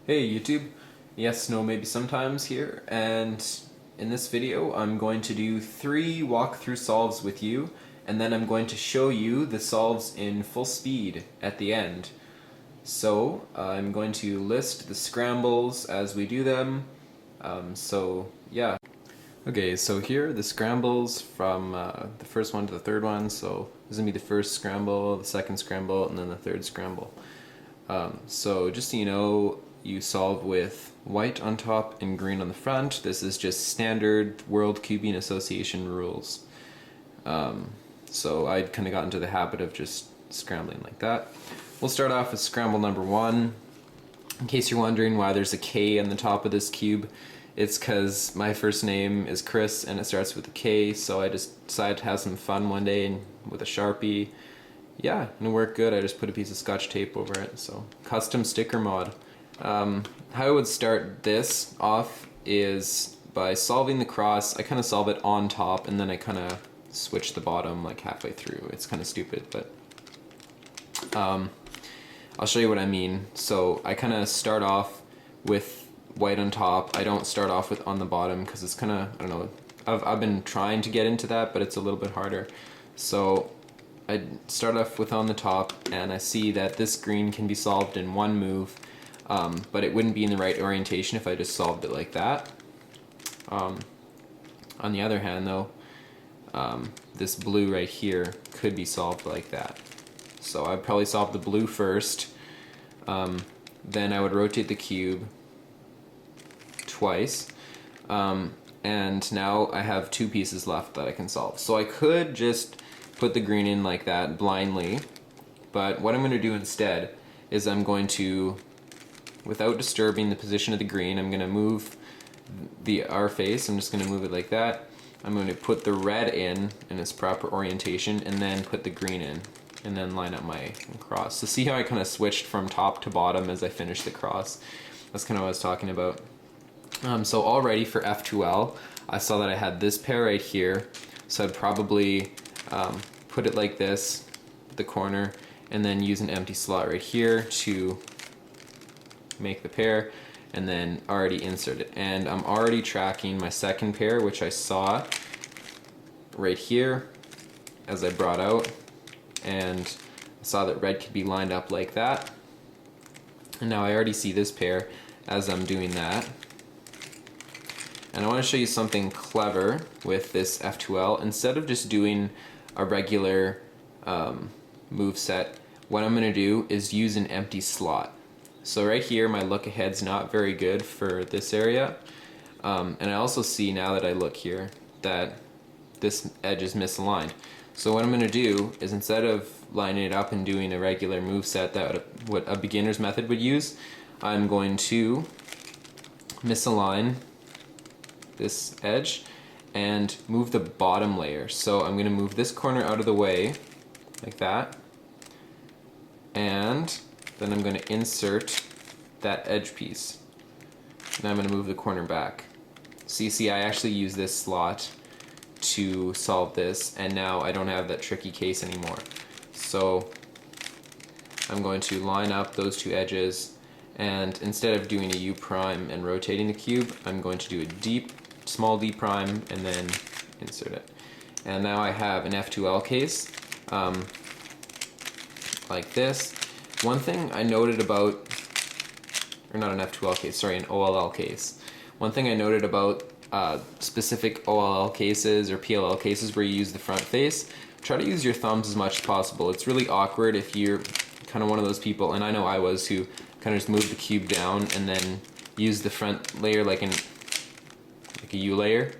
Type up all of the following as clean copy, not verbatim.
Hey YouTube, yes, no, maybe sometimes here, and in this video I'm going to do 3 walkthrough solves with you, and then I'm going to show you the solves in full speed at the end. So I'm going to list the scrambles as we do them, yeah. Okay, so here are the scrambles from the first one to the third one, so this is going to be the first scramble, the second scramble, and then the third scramble. So just so you know, you solve with white on top and green on the front. This is just standard World Cubing Association rules. So I kind of got into the habit of just scrambling like that. We'll start off with scramble number 1. In case you're wondering why there's a K on the top of this cube, it's because my first name is Chris and it starts with a K, so I just decided to have some fun one day and with a Sharpie. Yeah, and it worked good. I just put a piece of Scotch tape over it, so custom sticker mod. How I would start this off is by solving the cross. I kind of solve it on top and then I kind of switch the bottom like halfway through. It's kind of stupid, but I'll show you what I mean. So I kind of start off with white on top. I don't start off with on the bottom because it's kind of, I don't know, I've been trying to get into that, but it's a little bit harder. So I start off with on the top, and I see that this green can be solved in one move, but it wouldn't be in the right orientation if I just solved it like that. On the other hand though, this blue right here could be solved like that. So I'd probably solve the blue first, then I would rotate the cube twice, and now I have 2 pieces left that I can solve. So I could just put the green in like that blindly, but what I'm going to do instead is I'm going to, without disturbing the position of the green, I'm going to move the R face. I'm just going to move it like that. I'm going to put the red in its proper orientation and then put the green in and then line up my cross. So see how I kind of switched from top to bottom as I finished the cross? That's kind of what I was talking about. So already for F2L, I saw that I had this pair right here, so I'd probably put it like this, the corner, and then use an empty slot right here to make the pair, and then already insert it. And I'm already tracking my second pair, which I saw right here as I brought out, and I saw that red could be lined up like that. And now I already see this pair as I'm doing that. And I want to show you something clever with this F2L. Instead of just doing a regular move set, what I'm going to do is use an empty slot. So right here my look ahead's not very good for this area, and I also see now that I look here that this edge is misaligned. So what I'm going to do is, instead of lining it up and doing a regular move set that what a beginner's method would use, I'm going to misalign this edge and move the bottom layer. So I'm going to move this corner out of the way like that, and then I'm going to insert that edge piece, and I'm going to move the corner back. So you see I actually use this slot to solve this, and now I don't have that tricky case anymore. So I'm going to line up those 2 edges, and instead of doing a U prime and rotating the cube, I'm going to do a small D prime and then insert it. And now I have an F2L case like this. One thing I noted about, or not an F2L case, sorry, an OLL case. One thing I noted about specific OLL cases or PLL cases where you use the front face, try to use your thumbs as much as possible. It's really awkward if you're kind of one of those people, and I know I was, who kind of just move the cube down and then use the front layer like a U layer,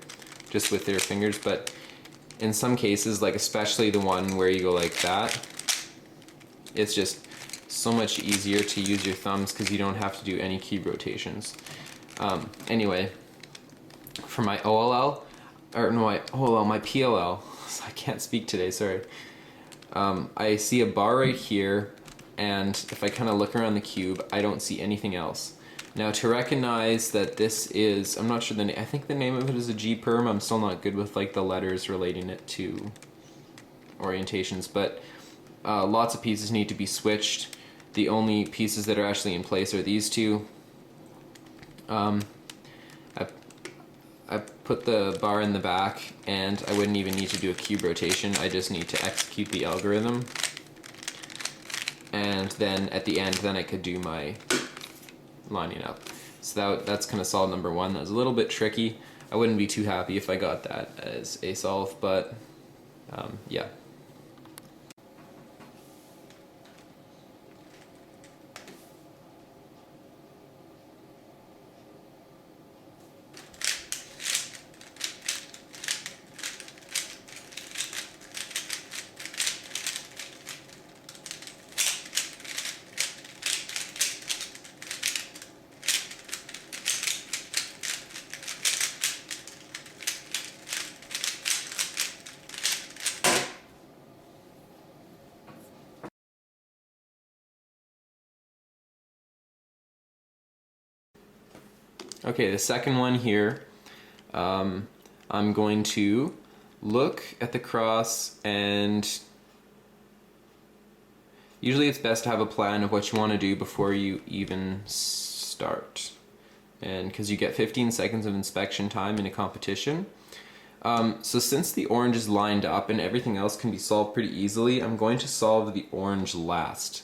just with their fingers. But in some cases, like especially the one where you go like that, it's just so much easier to use your thumbs because you don't have to do any cube rotations. Anyway, for my OLL, or no, my OLL, my PLL, I can't speak today, sorry. I see a bar right here, and if I kind of look around the cube, I don't see anything else. Now, to recognize that this is, I'm not sure the name, I think the name of it is a G-perm. I'm still not good with like the letters relating it to orientations, but lots of pieces need to be switched. The only pieces that are actually in place are these 2. I, I put the bar in the back, and I wouldn't even need to do a cube rotation. I just need to execute the algorithm. And then at the end, then I could do my lining up. So that's kind of solve number one. That was a little bit tricky. I wouldn't be too happy if I got that as a solve, but yeah. Okay, the second one here, I'm going to look at the cross, and usually it's best to have a plan of what you want to do before you even start. And because you get 15 seconds of inspection time in a competition. So since the orange is lined up and everything else can be solved pretty easily, I'm going to solve the orange last.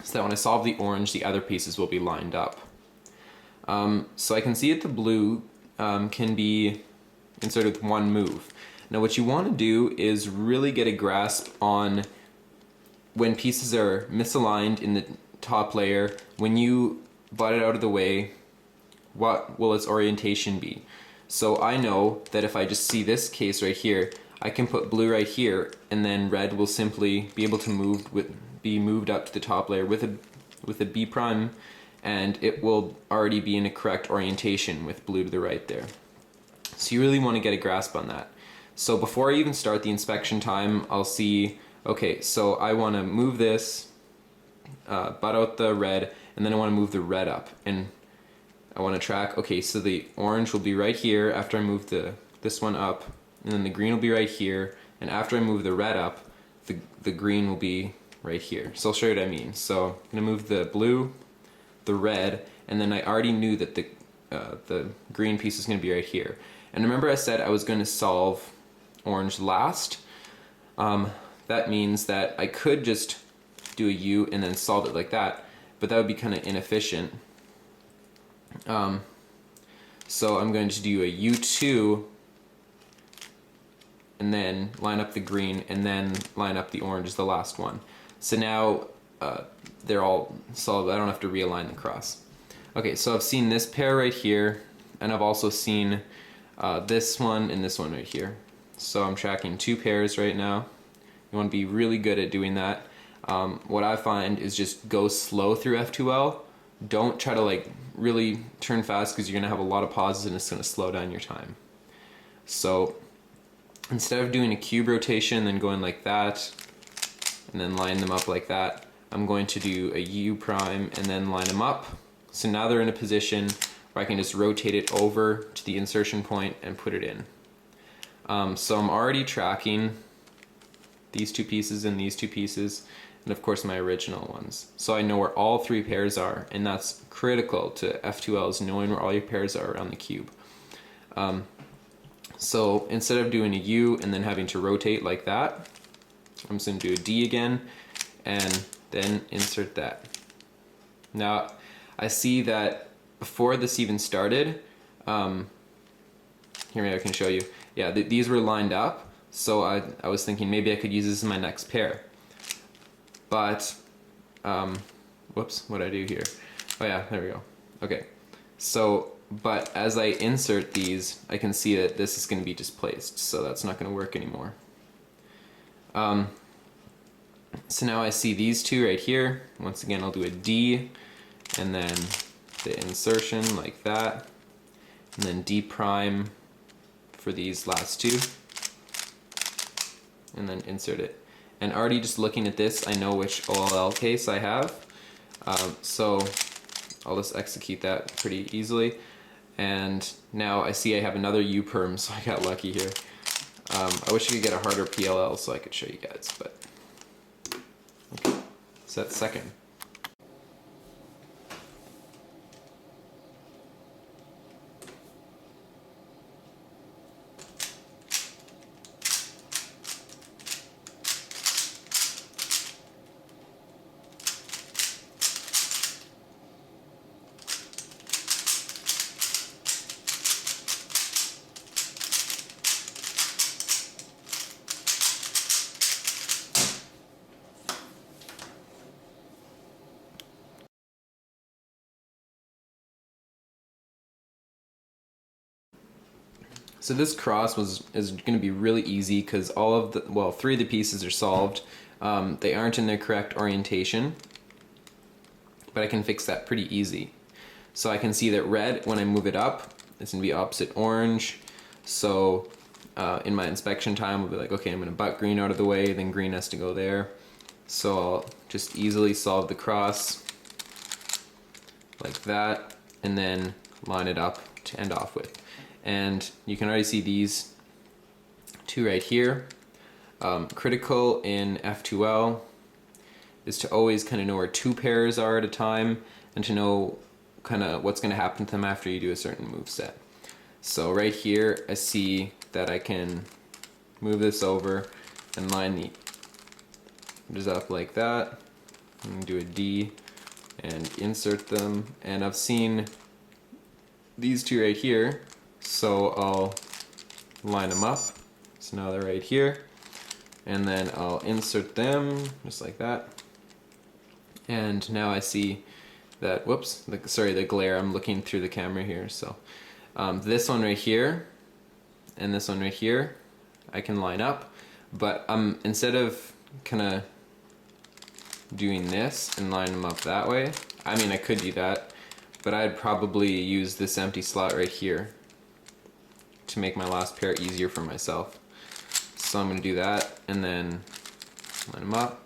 So that when I solve the orange, the other pieces will be lined up. So I can see that the blue can be inserted with one move. Now what you want to do is really get a grasp on when pieces are misaligned in the top layer. When you butt it out of the way, what will its orientation be? So I know that if I just see this case right here, I can put blue right here, and then red will simply be able to be moved up to the top layer with a B prime, and it will already be in a correct orientation with blue to the right there. So you really want to get a grasp on that. So before I even start the inspection time, I'll see, okay, so I want to move this, butt out the red, and then I want to move the red up. And I want to track, okay, so the orange will be right here after I move this one up, and then the green will be right here, and after I move the red up, the green will be right here. So I'll show you what I mean. So I'm going to move the blue, the red, and then I already knew that the green piece is going to be right here. And remember I said I was going to solve orange last. That means that I could just do a U and then solve it like that, but that would be kind of inefficient. So I'm going to do a U2 and then line up the green and then line up the orange as the last one. So now they're all solved. I don't have to realign the cross. Okay, so I've seen this pair right here, and I've also seen this one and this one right here. So I'm tracking two pairs right now. You want to be really good at doing that. What I find is just go slow through F2L. Don't try to like really turn fast, because you're going to have a lot of pauses and it's going to slow down your time. So instead of doing a cube rotation and then going like that and then line them up like that, I'm going to do a U prime and then line them up. So now they're in a position where I can just rotate it over to the insertion point and put it in. So I'm already tracking these two pieces and these two pieces, and of course my original ones. So I know where all three pairs are, and that's critical to F2L, is knowing where all your pairs are around the cube. So instead of doing a U and then having to rotate like that, I'm just going to do a D again and then insert that. Now I see that before this even started, here maybe I can show you. Yeah, these were lined up, so I was thinking maybe I could use this in my next pair. But, whoops, what did I do here? Oh yeah, there we go. Okay, so, but as I insert these, I can see that this is going to be displaced, so that's not going to work anymore. So now I see these two right here. Once again, I'll do a D, and then the insertion like that, and then D prime for these last two, and then insert it. And already just looking at this, I know which OLL case I have, so I'll just execute that pretty easily. And now I see I have another U perm, so I got lucky here. I wish I could get a harder PLL so I could show you guys, but okay. So that's second. So this cross is going to be really easy because all of the, well, 3 of the pieces are solved. They aren't in their correct orientation, but I can fix that pretty easy. So I can see that red, when I move it up, it's going to be opposite orange. So in my inspection time, I'll be like, okay, I'm going to butt green out of the way, then green has to go there. So I'll just easily solve the cross like that, and then line it up to end off with. And you can already see these 2 right here. Critical in F2L is to always kind of know where 2 pairs are at a time, and to know kind of what's going to happen to them after you do a certain move set. So right here I see that I can move this over and line the edges up like that, and do a D and insert them, and I've seen these 2 right here, so I'll line them up. So now they're right here, and then I'll insert them just like that. And now I see that, whoops, sorry, the glare, I'm looking through the camera here. So this one right here and this one right here I can line up, but instead of kind of doing this and line them up that way, I mean, I could do that, but I'd probably use this empty slot right here to make my last pair easier for myself. So I'm going to do that and then line them up.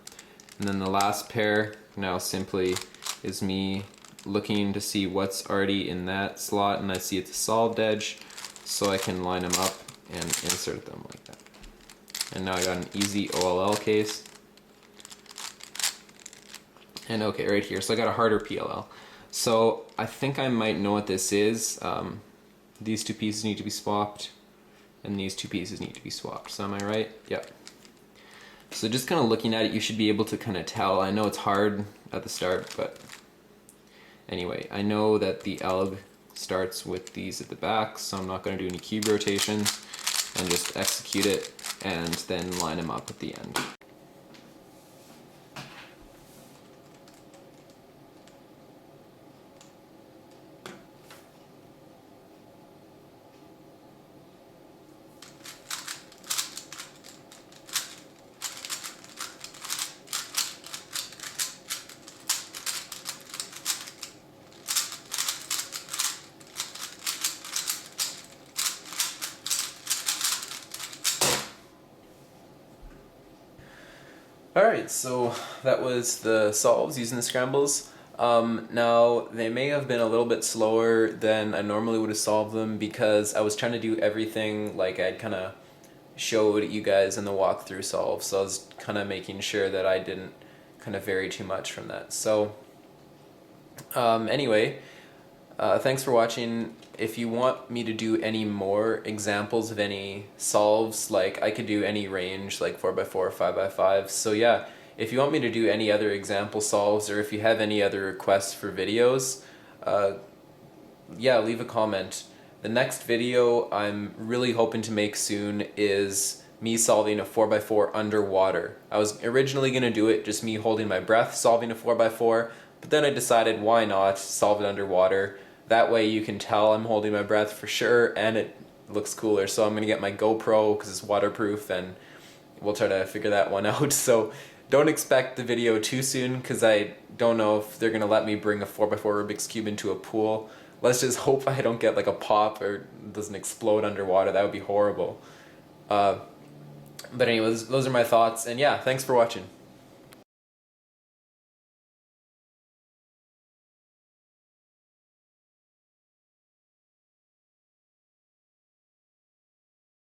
And then the last pair now simply is me looking to see what's already in that slot, and I see it's a solved edge, so I can line them up and insert them like that. And now I got an easy OLL case. And okay, right here, so I got a harder PLL. So I think I might know what this is. These 2 pieces need to be swapped, and these 2 pieces need to be swapped. So am I right? Yep. So just kind of looking at it, you should be able to kind of tell. I know it's hard at the start, but anyway, I know that the ELG starts with these at the back, so I'm not going to do any cube rotations, and just execute it and then line them up at the end. Alright, so that was the solves using the scrambles. Now, they may have been a little bit slower than I normally would have solved them because I was trying to do everything like I'd kind of showed you guys in the walkthrough solve, so I was kind of making sure that I didn't kind of vary too much from that. So, anyway, thanks for watching. If you want me to do any more examples of any solves, like I could do any range, like 4x4 or 5x5. So yeah, if you want me to do any other example solves, or if you have any other requests for videos, yeah, leave a comment. The next video I'm really hoping to make soon is me solving a 4x4 underwater. I was originally going to do it just me holding my breath solving a 4x4, but then I decided why not solve it underwater. That way you can tell I'm holding my breath for sure, and it looks cooler. So I'm going to get my GoPro because it's waterproof, and we'll try to figure that one out. So don't expect the video too soon because I don't know if they're going to let me bring a 4x4 Rubik's Cube into a pool. Let's just hope I don't get like a pop or it doesn't explode underwater. That would be horrible. But anyways, those are my thoughts, and yeah, thanks for watching.